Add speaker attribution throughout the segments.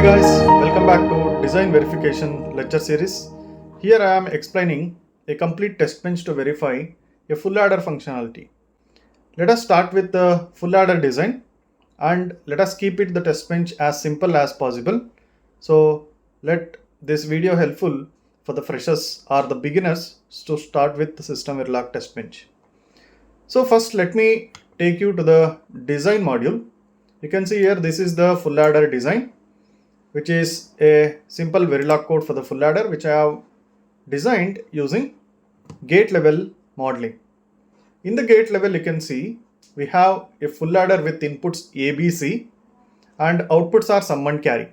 Speaker 1: Hey guys, welcome back to Design Verification lecture series. Here I am explaining a complete test bench to verify a full adder functionality. Let us start with the full adder design and let us keep it the test bench as simple as possible. So let this video helpful for the freshers or the beginners to start with the system Verilog Testbench. So first let me take you to the design module. You can see here this is the full adder design, which is a simple Verilog code for the full adder, which I have designed using gate level modeling. In the gate level, you can see we have a full adder with inputs A, B, C and outputs are sum and carry.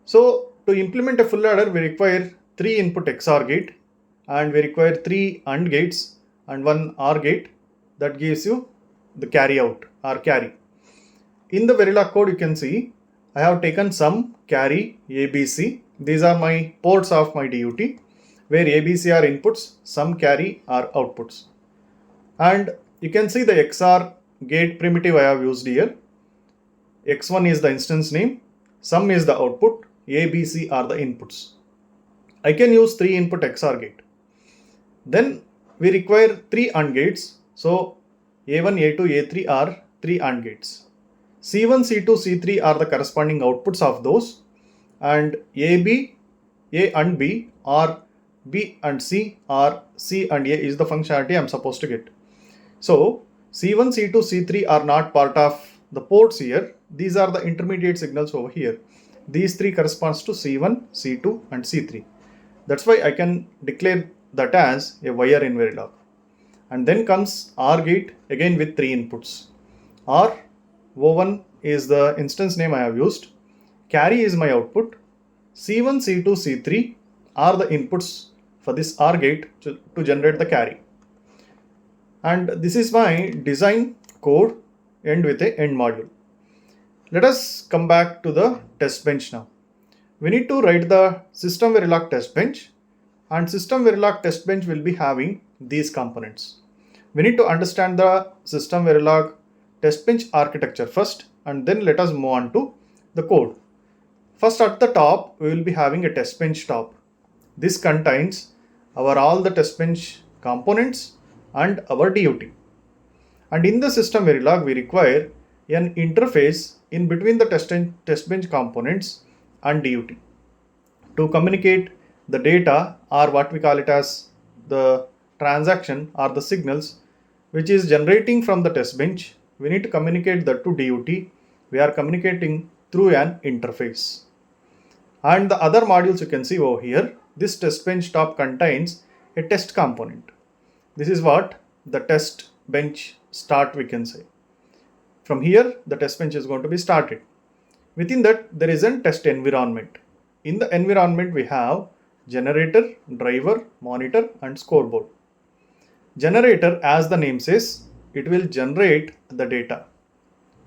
Speaker 1: So to implement a full adder, we require 3 input XOR gate and we require 3 AND gates and 1 OR gate that gives you the carry out or carry. In the Verilog code, you can see I have taken sum, carry, ABC. These are my ports of my DUT, where ABC are inputs, sum, carry are outputs. And you can see the XOR gate primitive I have used here. X1 is the instance name, sum is the output, ABC are the inputs. I can use 3 input XOR gate. Then we require 3 AND gates. So A1, A2, A3 are 3 AND gates. C1, C2, C3 are the corresponding outputs of those, and A and B or B and C or C and A is the functionality I am supposed to get. So C1, C2, C3 are not part of the ports here. These are the intermediate signals over here. These 3 corresponds to C1, C2 and C3. That's why I can declare that as a wire in Verilog. And then comes OR gate again with 3 inputs. OR O1 is the instance name I have used, carry is my output, C1, C2, C3 are the inputs for this OR gate to generate the carry. And this is my design code end with a end module. Let us come back to the test bench now. We need to write the system Verilog test bench, and system Verilog test bench will be having these components. We need to understand the system Verilog Testbench architecture first, and then let us move on to the code. First, at the top we will be having a testbench top. This contains all the testbench components and our DUT. And in the system Verilog we require an interface in between the testbench components and DUT to communicate the data, or what we call it as the transaction or the signals which is generating from the testbench. We need to communicate that to DUT. We are communicating through an interface. And the other modules you can see over here. This test bench top contains a test component. This is what the test bench start we can say. From here the test bench is going to be started. Within that there is a test environment. In the environment we have generator, driver, monitor and scoreboard. Generator, as the name says, it will generate the data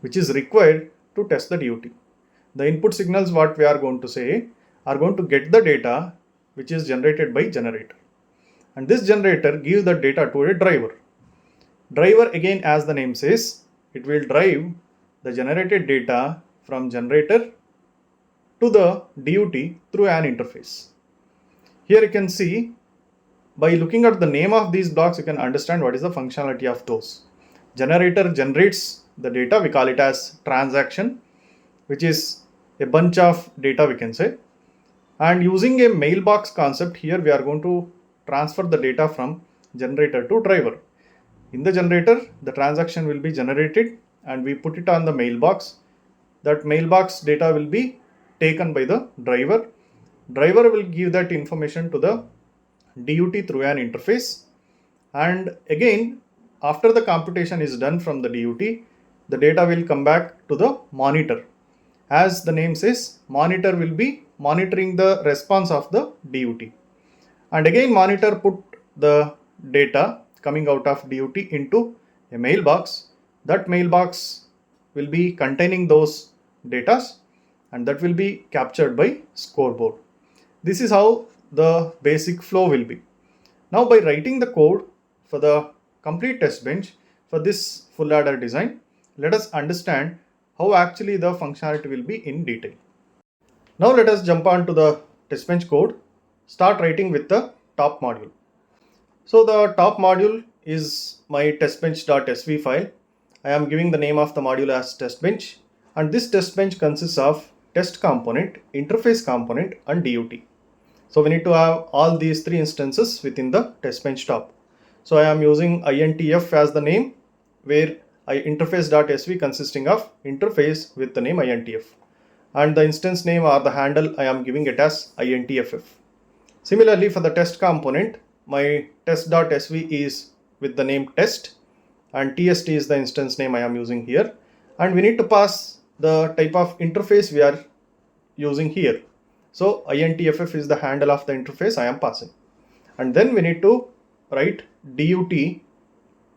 Speaker 1: which is required to test the DUT. The input signals what we are going to say are going to get the data which is generated by generator. And this generator gives the data to a driver. Driver, again as the name says, it will drive the generated data from generator to the DUT through an interface. Here you can see, by looking at the name of these blocks, you can understand what is the functionality of those. Generator generates the data, we call it as transaction, which is a bunch of data we can say. And using a mailbox concept here, we are going to transfer the data from generator to driver. In the generator, the transaction will be generated and we put it on the mailbox. That mailbox data will be taken by the driver. Driver will give that information to the DUT through an interface. And again, after the computation is done from the DUT, the data will come back to the monitor. As the name says, monitor will be monitoring the response of the DUT. And again, monitor put the data coming out of DUT into a mailbox. That mailbox will be containing those data and that will be captured by scoreboard. This is how the basic flow will be. Now by writing the code for the complete test bench for this full adder design, let us understand how actually the functionality will be in detail. Now let us jump on to the Testbench code. Start writing with the top module. So the top module is my testbench.sv file. I am giving the name of the module as testbench, and this testbench consists of test component, interface component, and DUT. So we need to have all these three instances within the testbench top. So I am using intf as the name, where interface.sv consisting of interface with the name intf, and the instance name or the handle I am giving it as intff. Similarly, for the test component, my test.sv is with the name test, and tst is the instance name I am using here, and we need to pass the type of interface we are using here. So intff is the handle of the interface I am passing, and then we need to write dut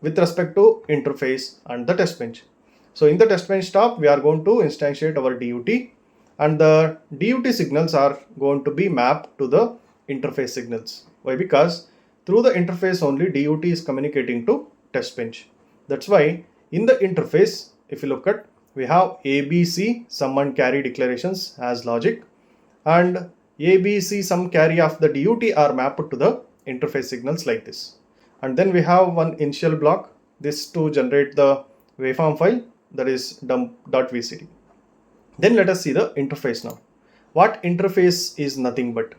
Speaker 1: with respect to interface and the test bench. So in the test bench top, we are going to instantiate our dut, and the dut signals are going to be mapped to the interface signals. Why? Because through the interface only dut is communicating to test bench. That's why in the interface, if you look at, we have ABC sum and carry declarations as logic, and ABC sum carry of the dut are mapped to the interface signals like this. And then we have one initial block, this to generate the waveform file, that is dump.vcd. Then let us see the interface now. What interface is nothing but?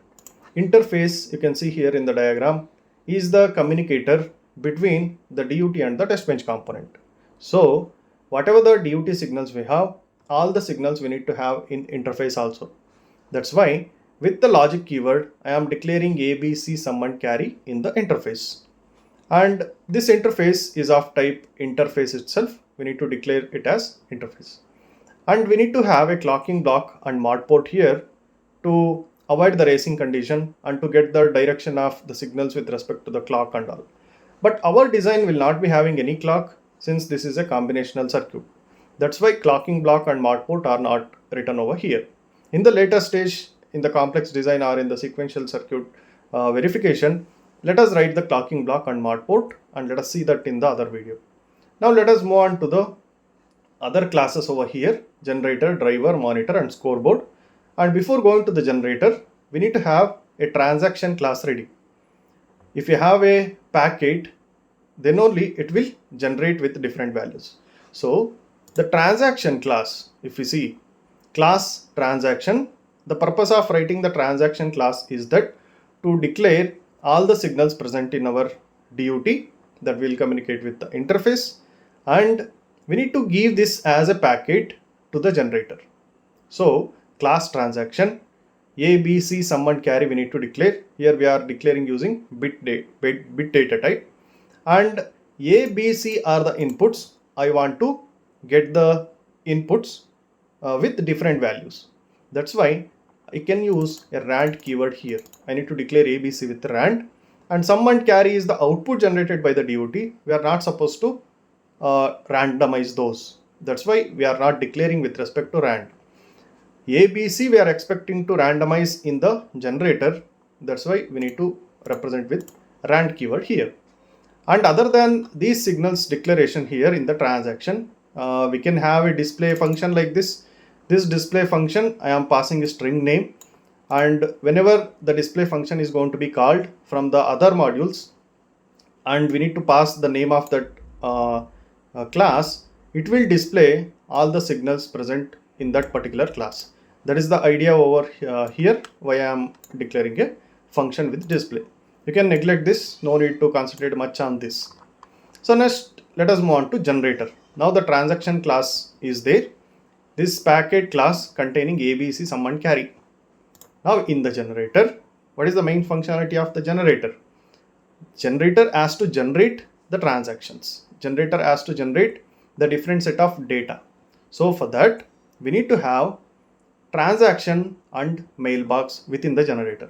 Speaker 1: Interface, you can see here in the diagram, is the communicator between the DUT and the test bench component. So whatever the DUT signals we have, all the signals we need to have in interface also. That's why with the logic keyword, I am declaring ABC sum and carry in the interface. And this interface is of type interface itself. We need to declare it as interface. And we need to have a clocking block and mod port here to avoid the racing condition and to get the direction of the signals with respect to the clock and all. But our design will not be having any clock, since this is a combinational circuit. That's why clocking block and mod port are not written over here. In the later stage, in the complex design or in the sequential circuit verification, let us write the clocking block and mod port, and let us see that in the other video. Now let us move on to the other classes over here: generator, driver, monitor, and scoreboard. And before going to the generator, we need to have a transaction class ready. If you have a packet, then only it will generate with different values. So the transaction class, if we see class transaction, the purpose of writing the transaction class is that to declare all the signals present in our DUT that will communicate with the interface, and we need to give this as a packet to the generator. So class transaction, ABC sum and carry we need to declare. Here we are declaring using bit data type, and ABC are the inputs. I want to get the inputs with different values. That's why I can use a rand keyword here. I need to declare ABC with rand, and sum and carry is the output generated by the DUT. We are not supposed to randomize those. That's why we are not declaring with respect to rand. ABC we are expecting to randomize in the generator. That's why we need to represent with rand keyword here. And other than these signals declaration here in the transaction, we can have a display function like this. This display function, I am passing a string name, and whenever the display function is going to be called from the other modules, and we need to pass the name of that class, it will display all the signals present in that particular class. That is the idea over here, why I am declaring a function with display. You can neglect this, no need to concentrate much on this. So next, let us move on to generator. Now the transaction class is there. This packet class containing ABC sum and carry. Now in the generator, what is the main functionality of the generator? Generator has to generate the transactions. Generator has to generate the different set of data. So for that, we need to have transaction and mailbox within the generator.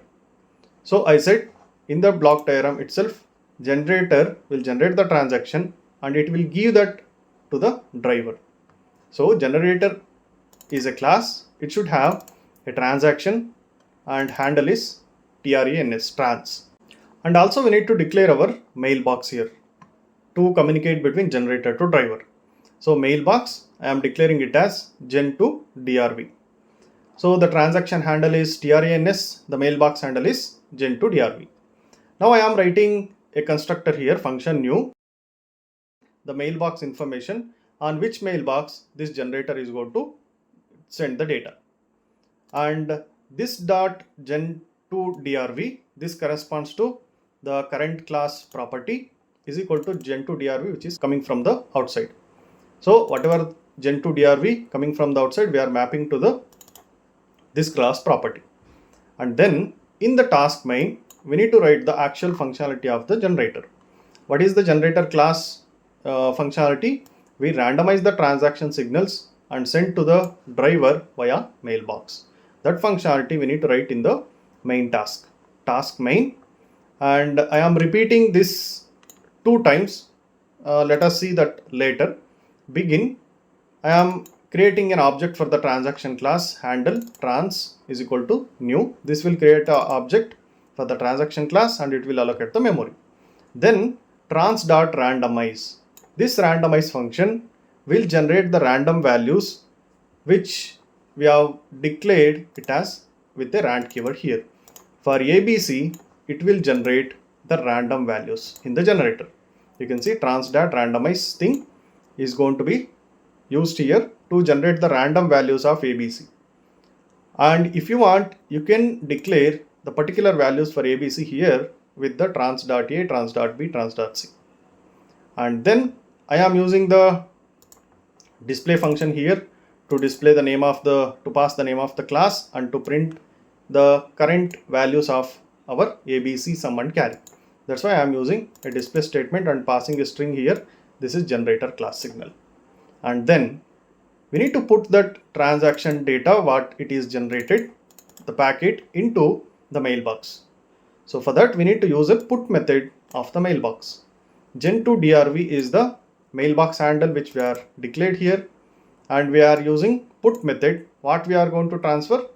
Speaker 1: So I said in the block diagram itself, generator will generate the transaction and it will give that to the driver. So generator is a class. It should have a transaction and handle is trans, trans. And also we need to declare our mailbox here to communicate between generator to driver. So mailbox, I am declaring it as gen to drv. So the transaction handle is trans, the mailbox handle is gen2drv. Now I am writing a constructor here, function new, the mailbox information on which mailbox this generator is going to send the data. And this dot gen2drv, this corresponds to the current class property is equal to gen2drv, which is coming from the outside. So whatever gen2drv coming from the outside, we are mapping to this class property. And then in the task main, we need to write the actual functionality of the generator. What is the generator class functionality? We randomize the transaction signals and send to the driver via mailbox. That functionality we need to write in the main task main. And I am repeating this 2 times. Let us see that later. Begin. I am creating an object for the transaction class handle trans is equal to new. This will create an object for the transaction class and it will allocate the memory. Then trans.randomize. This randomize function will generate the random values which we have declared it as with the rand keyword here. For ABC, it will generate the random values in the generator. You can see trans.randomize thing is going to be used here to generate the random values of ABC. And if you want, you can declare the particular values for ABC here with the trans.a, trans.b, trans.c. And then I am using the display function here to display the name of to pass the name of the class and to print the current values of our ABC sum and carry. That's why I am using a display statement and passing a string here. This is generator class signal. And then we need to put that transaction data, what it is generated, the packet into the mailbox. So for that we need to use a put method of the mailbox. gen2drv is the mailbox handle which we are declared here, and we are using put method. What we are going to transfer,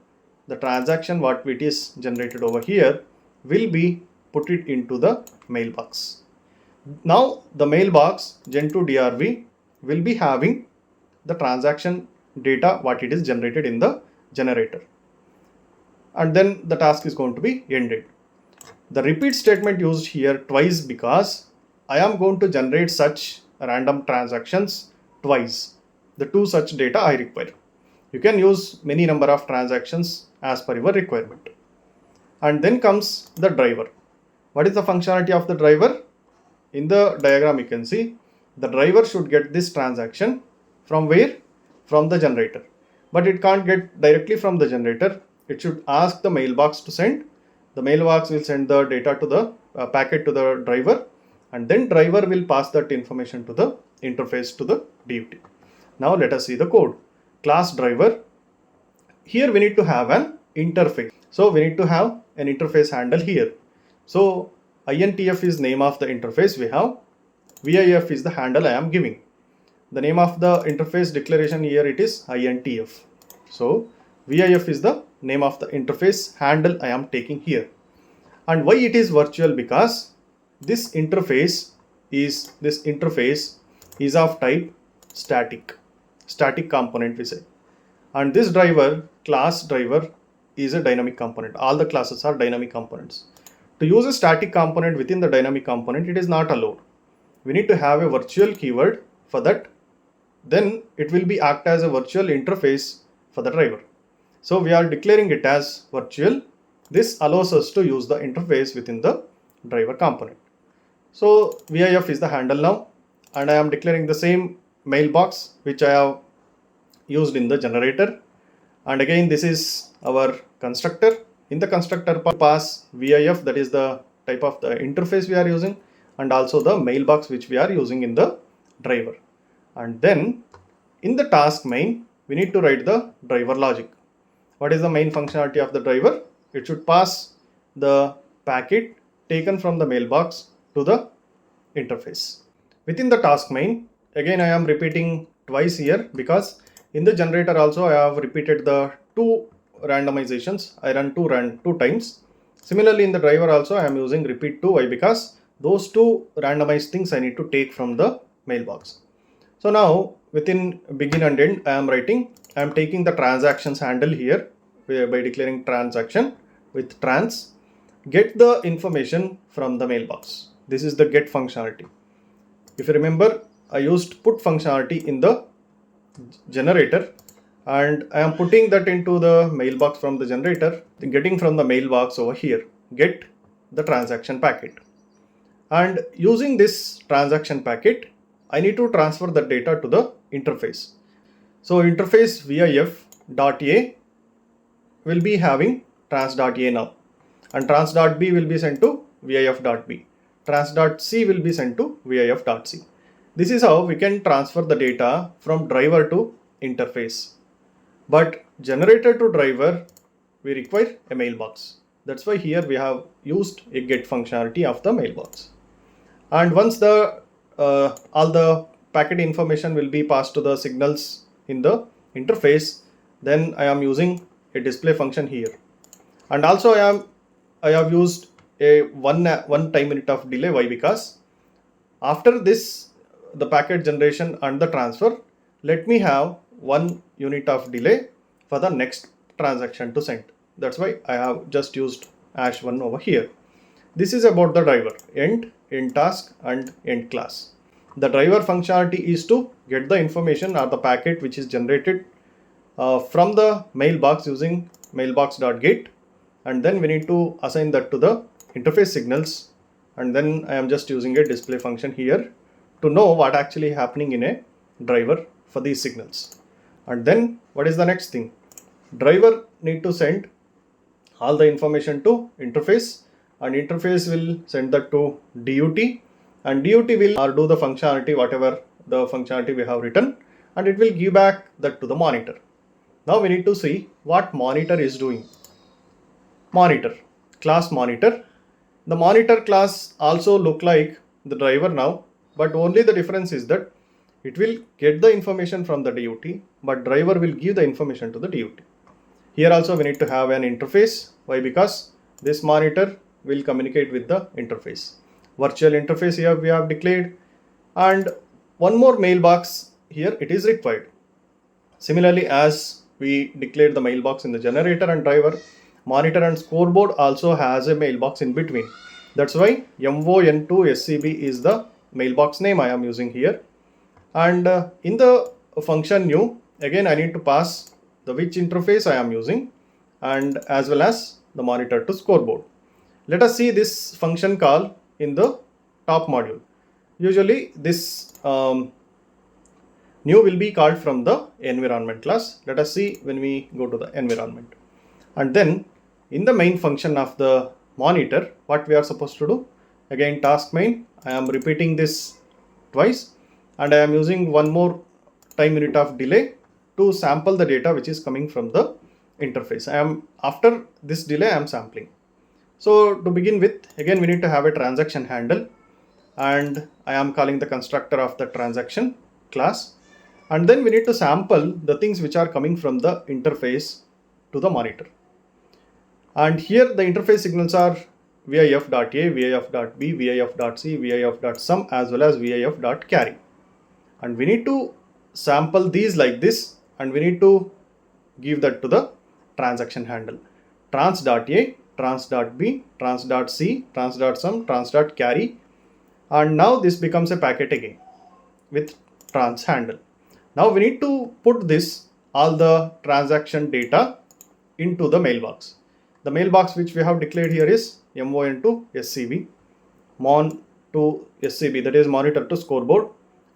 Speaker 1: the transaction what it is generated over here will be put it into the mailbox. Now the mailbox gen2drv will be having the transaction data what it is generated in the generator, and then the task is going to be ended. The repeat statement used here twice because I am going to generate such random transactions twice. The 2 such data I require. You can use many number of transactions as per your requirement. And then comes the driver. What is the functionality of the driver? In the diagram you can see the driver should get this transaction from where? From the generator. But it can't get directly from the generator. It should ask the mailbox to send. The mailbox will send the data to the packet to the driver, and then driver will pass that information to the interface to the DUT. Now let us see the code. Class driver. Here we need to have an interface. So we need to have an interface handle here. So INTF is name of the interface we have. VIF is the handle I am giving. The name of the interface declaration here it is INTF. So VIF is the name of the interface handle I am taking here. And why it is virtual? Because this interface is of type static component we say. And this driver, class driver, is a dynamic component. All the classes are dynamic components. To use a static component within the dynamic component, it is not allowed. We need to have a virtual keyword for that. Then it will be act as a virtual interface for the driver. So we are declaring it as virtual. This allows us to use the interface within the driver component. So VIF is the handle now, and I am declaring the same mailbox which I have used in the generator. And again this is our constructor. In the constructor pass VIF, that is the type of the interface we are using, and also the mailbox which we are using in the driver. And then in the task main we need to write the driver logic. What is the main functionality of the driver? It should pass the packet taken from the mailbox to the interface. Within the task main, again I am repeating twice here because in the generator also I have repeated the 2 randomizations. I run 2 times. Similarly in the driver also I am using repeat 2. Why? Because those 2 randomized things I need to take from the mailbox. So now within begin and end I am taking the transactions handle here by declaring transaction with trans, get the information from the mailbox. This is the get functionality. If you remember, I used put functionality in the generator, and I am putting that into the mailbox from the generator, getting from the mailbox over here, get the transaction packet. And using this transaction packet, I need to transfer the data to the interface. So interface VIF.A will be having trans.A now, and trans.B will be sent to VIF.B. Trans.C will be sent to VIF.C. This is how we can transfer the data from driver to interface. But generator to driver, we require a mailbox. That's why here we have used a get functionality of the mailbox. And once the all the packet information will be passed to the signals in the interface, then I am using a display function here. And also I have used a one time unit of delay. Why? Because after this, the packet generation and the transfer, let me have 1 unit of delay for the next transaction to send. That's why I have just used #1 over here. This is about the driver, end task and end class. The driver functionality is to get the information or the packet which is generated from the mailbox using mailbox.get, and then we need to assign that to the interface signals, and then I am just using a display function here to know what actually happening in a driver for these signals. And then what is the next thing? Driver need to send all the information to interface, and interface will send that to DUT, and DUT will do the functionality, whatever the functionality we have written, and it will give back that to the monitor. Now we need to see what monitor is doing. Monitor, class monitor. The monitor class also look like the driver now, but only the difference is that it will get the information from the DUT, but driver will give the information to the DUT. Here also we need to have an interface. Why? Because this monitor will communicate with the interface. Virtual interface here we have declared, and one more mailbox here it is required. Similarly, as we declared the mailbox in the generator and driver, monitor and scoreboard also has a mailbox in between. That's why MON2SCB is the mailbox name I am using here. And in the function new, again I need to pass the which interface I am using, and as well as the monitor to scoreboard. Let us see this function call in the top module. Usually this new will be called from the environment class. Let us see when we go to the environment. And then in the main function of the monitor, what we are supposed to do? Again, task main, I am repeating this twice, and I am using one more time unit of delay to sample the data which is coming from the interface. After this delay I am sampling. So to begin with, again we need to have a transaction handle, and I am calling the constructor of the transaction class, and then we need to sample the things which are coming from the interface to the monitor. And here the interface signals are VIF.A, VIF.B, VIF.C, VIF.sum, as well as VIF.carry. And we need to sample these like this, and we need to give that to the transaction handle. Trans.A, trans.b, trans.c, trans.sum, trans.carry, and now this becomes a packet again with trans handle. Now we need to put this all the transaction data into the mailbox. The mailbox which we have declared here is MON to SCB, mon to SCB, that is monitor to scoreboard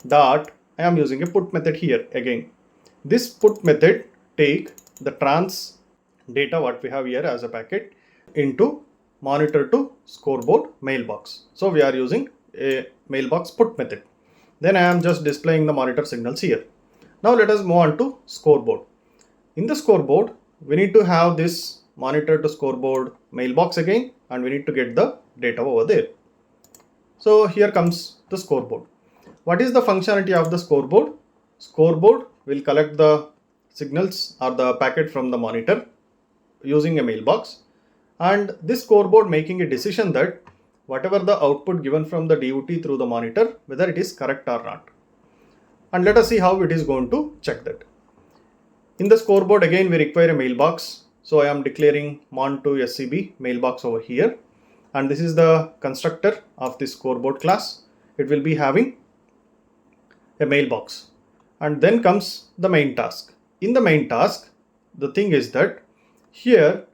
Speaker 1: dot. I am using a put method here again. This put method take the trans data what we have here as a packet into monitor to scoreboard mailbox. So we are using a mailbox put method. Then I am just displaying the monitor signals here. Now let us move on to scoreboard. In the scoreboard, we need to have this monitor to scoreboard mailbox again, and we need to get the data over there. So here comes the scoreboard. What is the functionality of the scoreboard? Scoreboard will collect the signals or the packet from the monitor using a mailbox, and this scoreboard making a decision that whatever the output given from the DUT through the monitor, whether it is correct or not. And let us see how it is going to check that. In the scoreboard again we require a mailbox. So I am declaring mon to SCB mailbox over here, and this is the constructor of this scoreboard class. It will be having a mailbox, and then comes the main task. In the main task, the thing is that here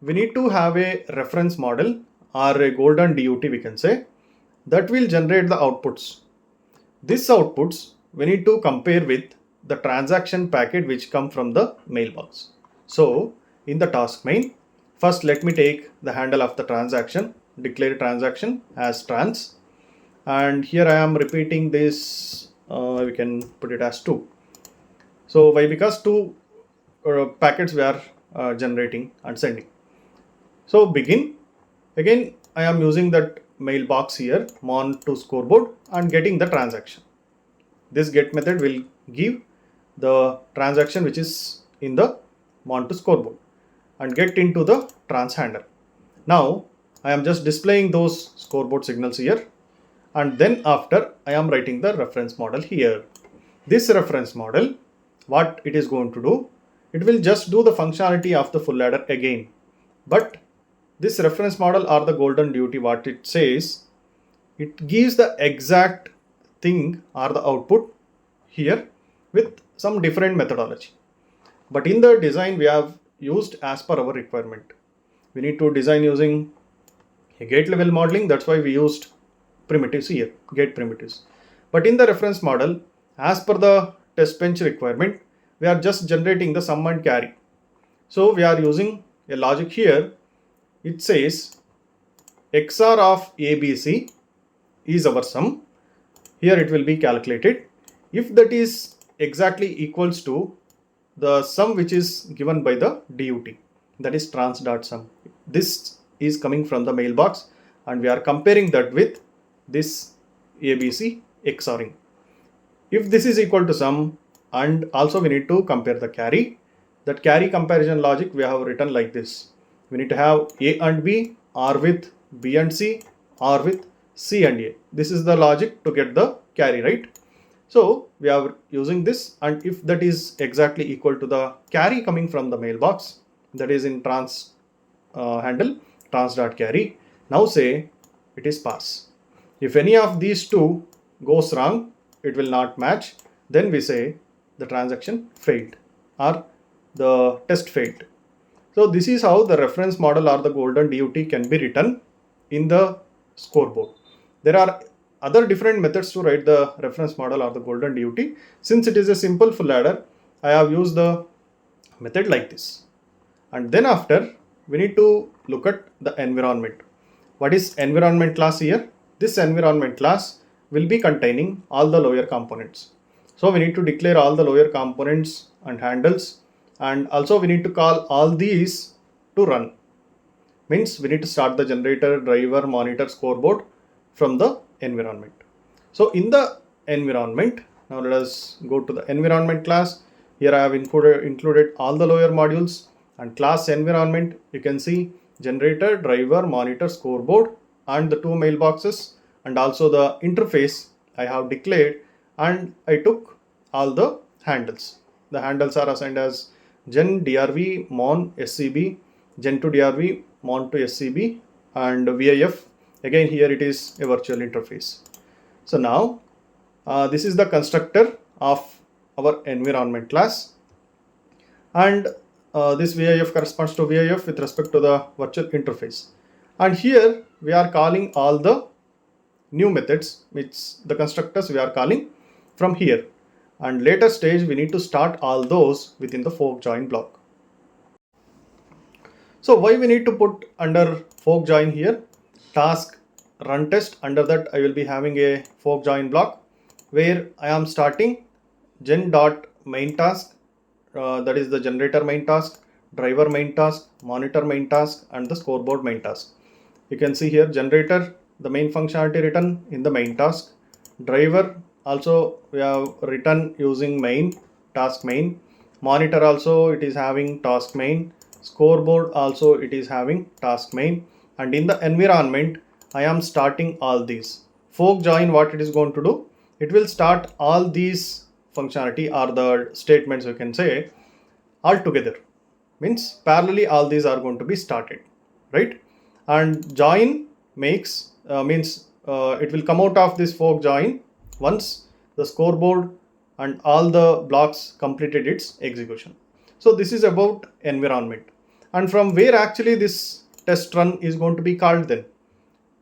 Speaker 1: we need to have a reference model or a golden DUT, we can say, that will generate the outputs. These outputs we need to compare with the transaction packet which come from the mailbox. So in the task main, first let me take the handle of the transaction, declare transaction as trans, and here I am repeating this, we can put it as 2. So why? Because 2 packets we are generating and sending. So begin, again I am using that mailbox here, mon to scoreboard, and getting the transaction. This get method will give the transaction which is in the mon to scoreboard and get into the trans handle. Now I am just displaying those scoreboard signals here, and then after I am writing the reference model here. This reference model, what it is going to do, it will just do the functionality of the full adder again, but this reference model or the golden duty, what it says, it gives the exact thing or the output here with some different methodology. But in the design we have used as per our requirement. We need to design using a gate level modeling, that's why we used primitives here, gate primitives. But in the reference model, as per the test bench requirement, we are just generating the sum and carry. So we are using a logic here. It says XOR of ABC is our sum. Here it will be calculated. If that is exactly equals to the sum which is given by the DUT, that is trans.sum. This is coming from the mailbox, and we are comparing that with this ABC XORing. If this is equal to sum, and also we need to compare the carry. That carry comparison logic we have written like this. We need to have A and B, or with B and C, or with C and A. This is the logic to get the carry, right? So we are using this, and if that is exactly equal to the carry coming from the mailbox, that is in trans handle, trans.carry. Now say it is pass. If any of these two goes wrong, it will not match, then we say the transaction failed or the test failed. So this is how the reference model or the golden DUT can be written in the scoreboard. There are other different methods to write the reference model or the golden DUT. Since it is a simple full adder, I have used the method like this. And then after, we need to look at the environment. What is environment class here? This environment class will be containing all the lower components. So we need to declare all the lower components and handles, and also we need to call all these to run. Means we need to start the generator, driver, monitor, scoreboard from the environment. So in the environment, now let us go to the environment class. Here I have included all the lower modules, and class environment, you can see generator, driver, monitor, scoreboard, and the two mailboxes, and also the interface I have declared, and I took all the handles. The handles are assigned as gen drv mon scb, gen to drv mon to scb, and VIF. Again here it is a virtual interface. So now this is the constructor of our environment class, and this VIF corresponds to VIF with respect to the virtual interface. And here we are calling all the new methods, which the constructors we are calling from here. And later stage we need to start all those within the fork join block. So why we need to put under fork join here? Task run test, under that I will be having a fork join block where I am starting gen dot main task, that is the generator main task, driver main task, monitor main task, and the scoreboard main task. You can see here generator, the main functionality written in the main task. Driver also we have written using main task main. Monitor also it is having task main. Scoreboard also it is having task main. And in the environment I am starting all these. Fork join, what it is going to do? It will start all these functionality or the statements, you can say, all together. means parallelly all these are going to be started, right? And join makes means it will come out of this fork join once the scoreboard and all the blocks completed its execution. So this is about environment. And from where actually this test run is going to be called then?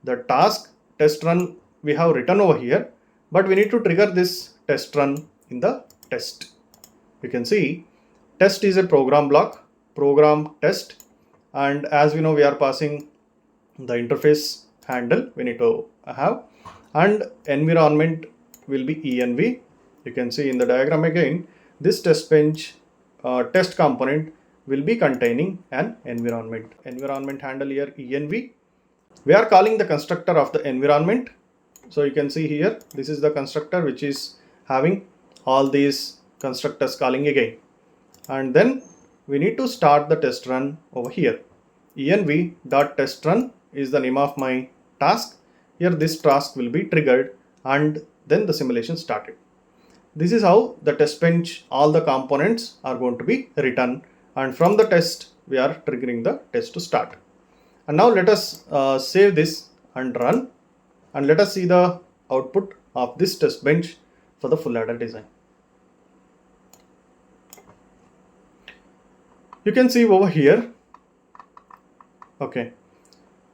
Speaker 1: The task test run we have written over here, but we need to trigger this test run in the test. You can see test is a program block, program test, and as we know we are passing the interface handle we need to have, and environment will be env. You can see in the diagram again, this test bench test component will be containing an environment handle here env. We are calling the constructor of the environment. So you can see here, this is the constructor which is having all these constructors calling again. And then we need to start the test run over here. env.test_run is the name of my task. Here this task will be triggered and then the simulation started. This is how the test bench, all the components are going to be written, and from the test we are triggering the test to start. And now let us save this and run, and let us see the output of this test bench for the full ladder design. You can see over here, okay,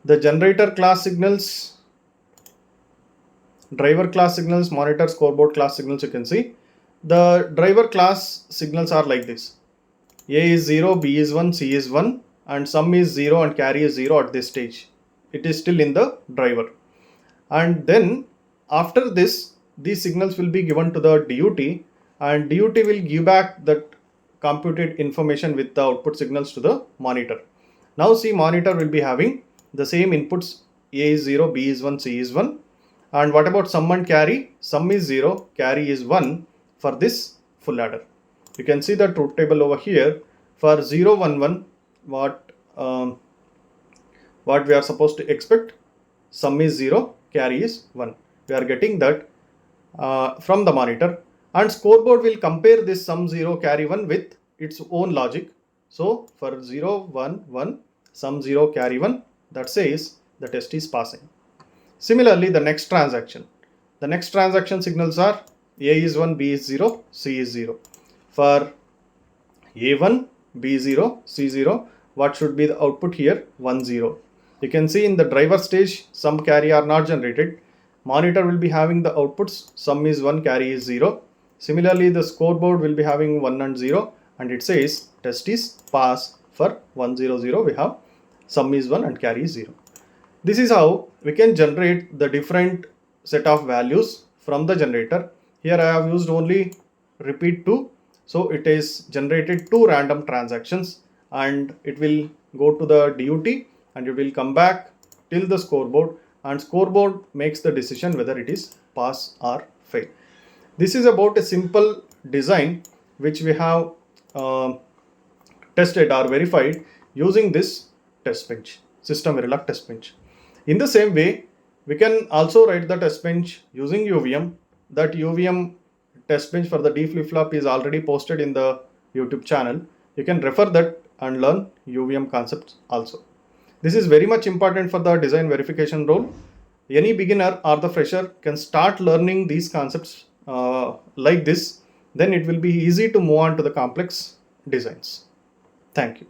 Speaker 1: the generator class signals, driver class signals, monitor, scoreboard class signals. You can see the driver class signals are like this: A is 0, B is 1, C is 1, and sum is 0 and carry is 0 at this stage. It is still in the driver. And then after this, these signals will be given to the DUT, and DUT will give back that computed information with the output signals to the monitor. Now see, monitor will be having the same inputs: A is 0, B is 1, C is 1. And what about sum and carry? Sum is 0, carry is 1 for this full ladder. You can see the truth table over here. For 0, 1, 1, what we are supposed to expect? Sum is 0, carry is 1. We are getting that from the monitor. And scoreboard will compare this sum 0, carry 1 with its own logic. So for 0, 1, 1, sum 0, carry 1, that says the test is passing. Similarly, the next transaction signals are A is 1, B is 0, C is 0. For A1, B0, C0, what should be the output here? 1, 0. You can see in the driver stage, sum, carry are not generated. Monitor will be having the outputs: sum is 1, carry is 0. Similarly, the scoreboard will be having 1 and 0, and it says test is pass. For 1, 0, 0, we have sum is 1 and carry is 0. This is how we can generate the different set of values from the generator. Here I have used only repeat 2. So it is generated 2 random transactions, and it will go to the DUT and it will come back till the scoreboard, and scoreboard makes the decision whether it is pass or fail. This is about a simple design which we have tested or verified using this test bench, system Verilog Testbench. In the same way, we can also write the test bench using UVM. That UVM test bench for the D flip-flop is already posted in the YouTube channel. You can refer that and learn UVM concepts also. This is very much important for the design verification role. Any beginner or the fresher can start learning these concepts like this. Then it will be easy to move on to the complex designs. Thank you.